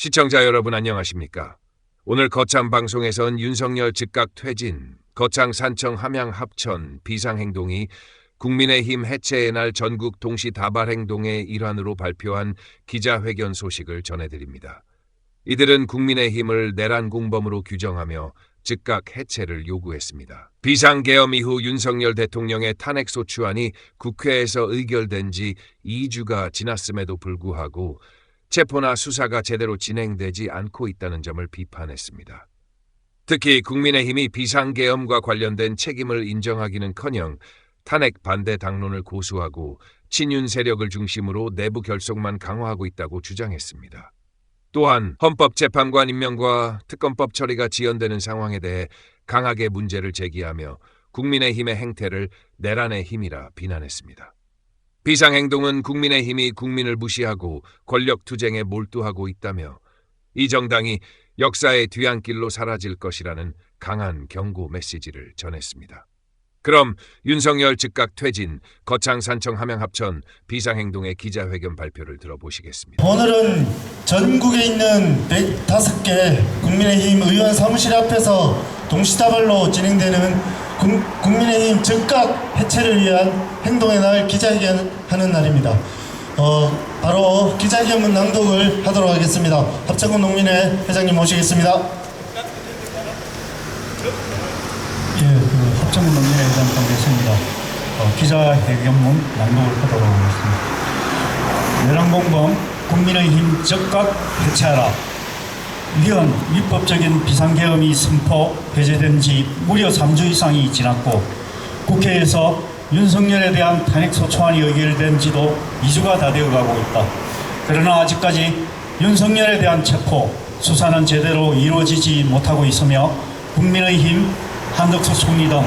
시청자 여러분 안녕하십니까? 오늘 거창 방송에선 윤석열 즉각 퇴진, 거창 산청 함양 합천 비상행동이 국민의힘 해체의 날 전국 동시다발행동의 일환으로 발표한 기자회견 소식을 전해드립니다. 이들은 국민의힘을 내란 공범으로 규정하며 즉각 해체를 요구했습니다. 비상계엄 이후 윤석열 대통령의 탄핵소추안이 국회에서 의결된 지 2주가 지났음에도 불구하고 체포나 수사가 제대로 진행되지 않고 있다는 점을 비판했습니다. 특히 국민의힘이 비상계엄과 관련된 책임을 인정하기는커녕 탄핵 반대 당론을 고수하고 친윤 세력을 중심으로 내부 결속만 강화하고 있다고 주장했습니다. 또한 헌법재판관 임명과 특검법 처리가 지연되는 상황에 대해 강하게 문제를 제기하며 국민의힘의 행태를 내란의 힘이라 비난했습니다. 비상행동은 국민의힘이 국민을 무시하고 권력투쟁에 몰두하고 있다며 이 정당이 역사의 뒤안길로 사라질 것이라는 강한 경고 메시지를 전했습니다. 그럼 윤석열 즉각 퇴진, 거창 산청 함양 합천 비상행동의 기자회견 발표를 들어보시겠습니다. 오늘은 전국에 있는 105개 국민의힘 의원 사무실 앞에서 동시다발로 진행되는 국민의힘 즉각 해체를 위한 행동의 날 기자회견하는 날입니다. 바로 기자회견문 낭독을 하도록 하겠습니다. 합창군 농민회 회장님 모시겠습니다. 합창군 농민회 회장 당대표입니다. 기자회견문 낭독을 하도록 하겠습니다. 내란공범 국민의힘 즉각 해체하라. 위헌 위법적인 비상계엄이 선포 배제된 지 무려 3주 이상이 지났고 국회에서 윤석열에 대한 탄핵소추안이 의결된 지도 2주가 다 되어가고 있다. 그러나 아직까지 윤석열에 대한 체포, 수사는 제대로 이루어지지 못하고 있으며 국민의힘, 한덕수 총리 등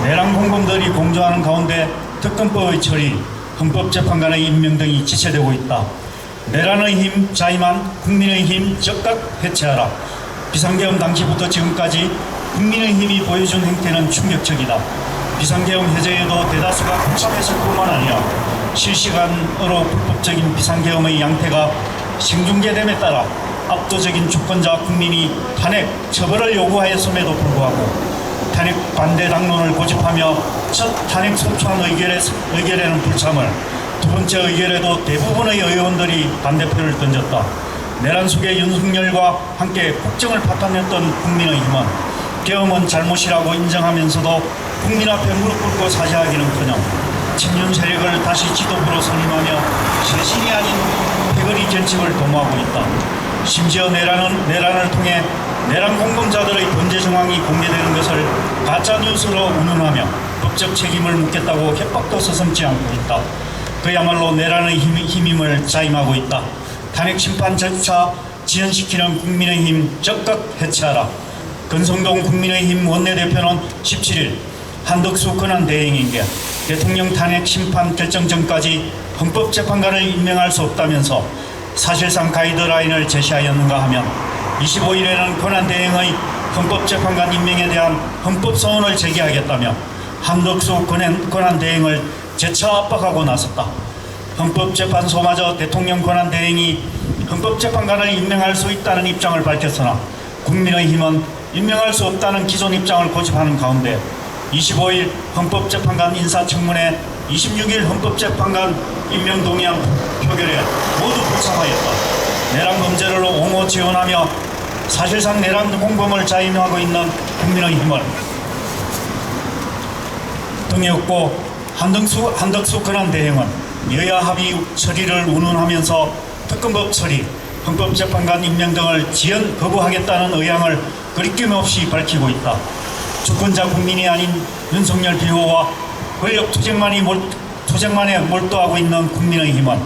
내란 공범들이 공조하는 가운데 특검법의 처리, 헌법재판관의 임명 등이 지체되고 있다. 내란의 힘 자임한 국민의힘 즉각 해체하라. 비상계엄 당시부터 지금까지 국민의힘이 보여준 행태는 충격적이다. 비상계엄 해제에도 대다수가 불참했을 뿐만 아니라 실시간으로 불법적인 비상계엄의 양태가 생중계됨에 따라 압도적인 주권자 국민이 탄핵, 처벌을 요구하였음에도 불구하고 탄핵 반대 당론을 고집하며 첫 탄핵 소추안 의결에는 불참을, 두 번째 의결에도 대부분의 의원들이 반대표를 던졌다. 내란 속에 윤석열과 함께 국정을 파탄했던 국민의힘은 계엄은 잘못이라고 인정하면서도 국민 앞에 무릎 꿇고 사죄하기는커녕 친윤 세력을 다시 지도부로 선임하며 세신이 아닌 패거리 정책을 도모하고 있다. 심지어 내란을 통해 내란 공범자들의 범죄 정황이 공개되는 것을 가짜뉴스로 운운하며 법적 책임을 묻겠다고 협박도 서슴지 않고 있다. 그야말로 내란의 힘임을 자임하고 있다. 탄핵 심판 절차 지연시키는 국민의힘 즉각 해체하라. 권성동 국민의힘 원내대표는 17일 한덕수 권한대행에게 대통령 탄핵 심판 결정 전까지 헌법재판관을 임명할 수 없다면서 사실상 가이드라인을 제시하였는가 하면 25일에는 권한대행의 헌법재판관 임명에 대한 헌법소원을 제기하겠다며 한덕수 권한대행을 재차 압박하고 나섰다. 헌법재판소마저 대통령 권한대행이 헌법재판관을 임명할 수 있다는 입장을 밝혔으나 국민의힘은 임명할 수 없다는 기존 입장을 고집하는 가운데 25일 헌법재판관 인사청문회, 26일 헌법재판관 임명 동의안 표결에 모두 불참하였다. 내란 범죄를 옹호 지원하며 사실상 내란 공범을 자임하고 있는 국민의힘을 등에 업고 한덕수 권한대행은 여야 합의 처리를 운운하면서 특검법 처리, 헌법재판관 임명 등을 지연 거부하겠다는 의향을 거리낌 없이 밝히고 있다. 주권자 국민이 아닌 윤석열 비호와 권력 투쟁만에 몰두하고 있는 국민의힘은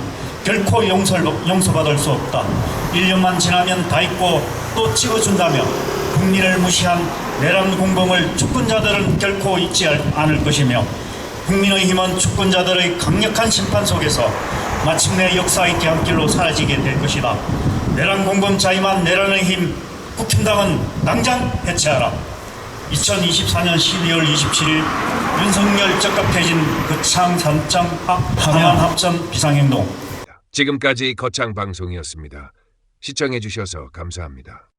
결코 용서받을 수 없다. 1년만 지나면 다 잊고 또 찍어준다며 국민을 무시한 내란 공범을 주권자들은 결코 잊지 않을 것이며 국민의힘은 주권자들의 강력한 심판 속에서 마침내 역사의 뒤안길로 사라지게 될 것이다. 내란 공범 자임한 내란의 힘 국힘당은 당장 해체하라. 2024년 12월 27일 윤석열 즉각 퇴진 거창 산청 함양 합천 비상행동. 지금까지 거창 방송이었습니다. 시청해 주셔서 감사합니다.